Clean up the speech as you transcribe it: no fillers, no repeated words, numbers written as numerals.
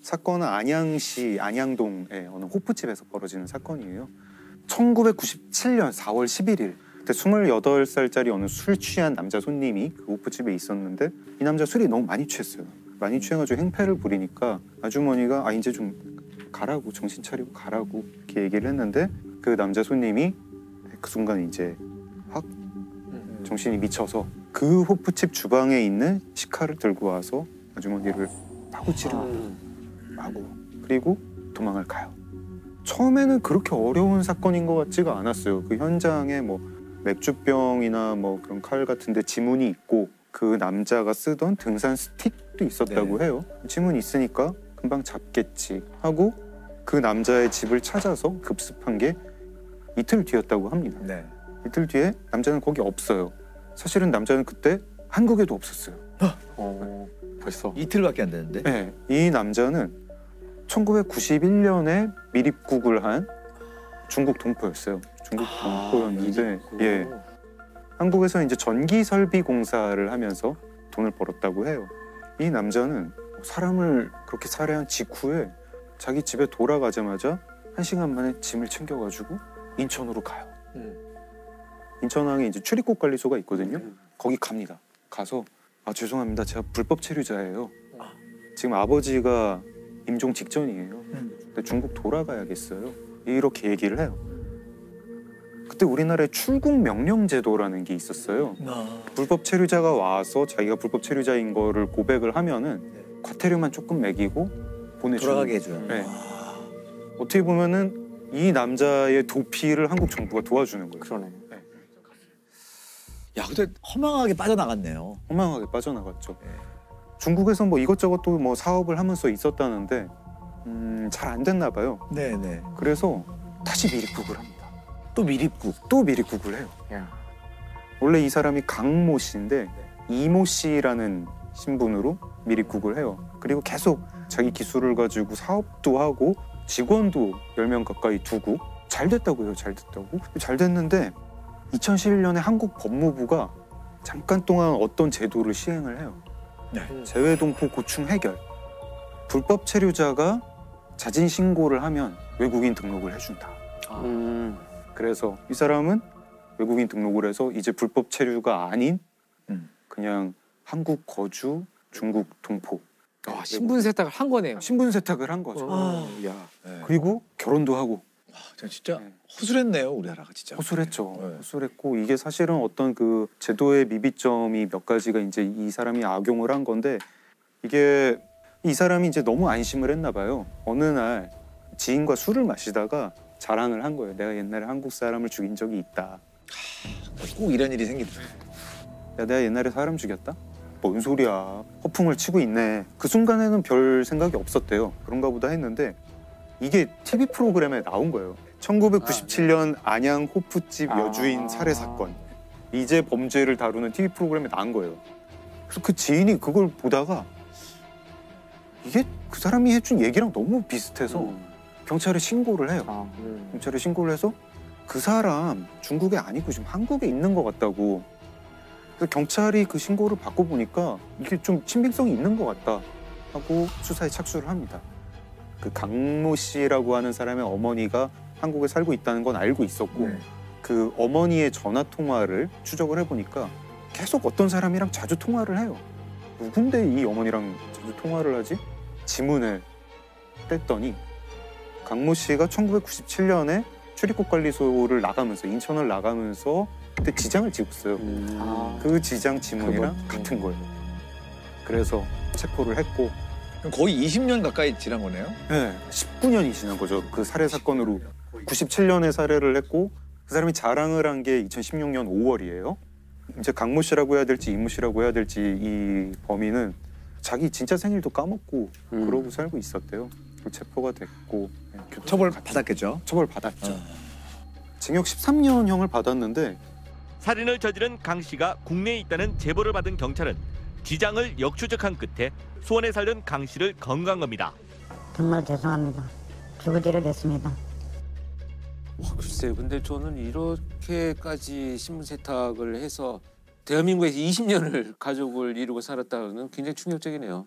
사건은 안양시 안양동의 어느 호프집에서 벌어지는 사건이에요. 1997년 4월 11일 그때 28살짜리 어느 술 취한 남자 손님이 그 호프집에 있었는데 이 남자 술이 너무 많이 취했어요. 많이 취해가지고 행패를 부리니까 아주머니가 이제 좀 가라고, 정신 차리고 가라고 이렇게 얘기를 했는데 그 남자 손님이 그 순간 이제 확 정신이 미쳐서 그 호프집 주방에 있는 식칼을 들고 와서 아주머니를 마구 찌르고 마구, 그리고 도망을 가요. 처음에는 그렇게 어려운 사건인 것 같지가 않았어요. 그 현장에 뭐 맥주병이나 뭐 그런 칼 같은데 지문이 있고 그 남자가 쓰던 등산 스틱도 있었다고 네. 해요. 지문이 있으니까 금방 잡겠지 하고 그 남자의 집을 찾아서 급습한 게 이틀 뒤였다고 합니다. 네. 이틀 뒤에 남자는 거기 없어요. 사실은 남자는 그때 한국에도 없었어요. 벌써 이틀밖에 안 되는데. 네, 이 남자는 1991년에 미립국을 한 중국 동포였어요. 중국 동포였는데 예, 한국에서 이제 전기 설비 공사를 하면서 돈을 벌었다고 해요. 이 남자는 사람을 그렇게 살해한 직후에 자기 집에 돌아가자마자 1시간 만에 짐을 챙겨가지고 인천으로 가요. 인천항에 이제 출입국 관리소가 있거든요. 거기 갑니다. 가서 죄송합니다. 제가 불법 체류자예요. 지금 아버지가 임종 직전이에요. 근데 중국 돌아가야겠어요. 이렇게 얘기를 해요. 그때 우리나라에 출국 명령 제도라는 게 있었어요. 불법 체류자가 와서 자기가 불법 체류자인 거를 고백을 하면은 과태료만 조금 매기고 보내주는 돌아가게 해줘요. 네. 어떻게 보면은 이 남자의 도피를 한국 정부가 도와주는 거예요. 그러네. 네. 야, 근데 허망하게 빠져나갔네요. 허망하게 빠져나갔죠. 네. 중국에서 뭐 이것저것 또 뭐 사업을 하면서 있었다는데 잘 안 됐나 봐요. 네네. 그래서 다시 미립국을 합니다. 또 미립국. 또 미립국을 해요. 야. 원래 이 사람이 강모 씨인데 이모 씨라는 신분으로 미립국을 해요. 그리고 계속 자기 기술을 가지고 사업도 하고 직원도 10명 가까이 두고 잘 됐다고 해요. 잘 됐다고. 잘 됐는데 2011년에 한국 법무부가 잠깐 동안 어떤 제도를 시행을 해요. 네. 재외동포 고충 해결. 불법 체류자가 자진 신고를 하면 외국인 등록을 해준다. 그래서 이 사람은 외국인 등록을 해서 이제 불법 체류가 아닌 그냥 한국 거주 중국 동포. 신분 세탁을 한 거네요. 신분 세탁을 한 거죠. 야. 네. 그리고 결혼도 하고. 진짜 네. 허술했네요, 우리나라가 진짜. 허술했죠. 네. 허술했고 이게 사실은 어떤 그 제도의 미비점이 몇 가지가 이제 이 사람이 악용을 한 건데 이게 이 사람이 이제 너무 안심을 했나 봐요. 어느 날 지인과 술을 마시다가 자랑을 한 거예요. 내가 옛날에 한국 사람을 죽인 적이 있다. 꼭 이런 일이 생기죠. 야, 내가 옛날에 사람 죽였다? 뭔 소리야. 허풍을 치고 있네. 그 순간에는 별 생각이 없었대요. 그런가 보다 했는데 이게 TV 프로그램에 나온 거예요. 1997년 안양 호프집 여주인 살해 사건. 이제 범죄를 다루는 TV 프로그램에 나온 거예요. 그래서 그 지인이 그걸 보다가 이게 그 사람이 해준 얘기랑 너무 비슷해서 경찰에 신고를 해요. 경찰에 신고를 해서 그 사람 중국에 아니고 지금 한국에 있는 것 같다고. 그래서 경찰이 그 신고를 받고 보니까 이게 좀 신빙성이 있는 것 같다 하고 수사에 착수를 합니다. 그 강모 씨라고 하는 사람의 어머니가 한국에 살고 있다는 건 알고 있었고 그 어머니의 전화 통화를 추적을 해보니까 계속 어떤 사람이랑 자주 통화를 해요. 누군데 이 어머니랑 자주 통화를 하지? 지문을 뗐더니 강모 씨가 1997년에 출입국관리소를 나가면서 인천을 나가면서 그때 지장을 찍었어요. 그 지장 지문이랑 같은 거예요. 그래서 체포를 했고 그럼 거의 20년 가까이 지난 거네요? 네, 19년이 지난 거죠. 그 살해 사건으로 97년에 살해를 했고 그 사람이 자랑을 한 게 2016년 5월이에요. 이제 강모 씨라고 해야 될지 이모 씨라고 해야 될지 이 범인은 자기 진짜 생일도 까먹고 그러고 살고 있었대요. 체포가 됐고 처벌 받았겠죠? 처벌 받았죠. 징역 13년형을 받았는데 살인을 저지른 강 씨가 국내에 있다는 제보를 받은 경찰은 지장을 역추적한 끝에 수원에 살던 강 씨를 건간 겁니다. 정말 죄송합니다. 죽을 죄를 냈습니다. 글쎄요. 근데 저는 이렇게까지 신분 세탁을 해서 대한민국에서 20년을 가족을 이루고 살았다는 굉장히 충격적이네요.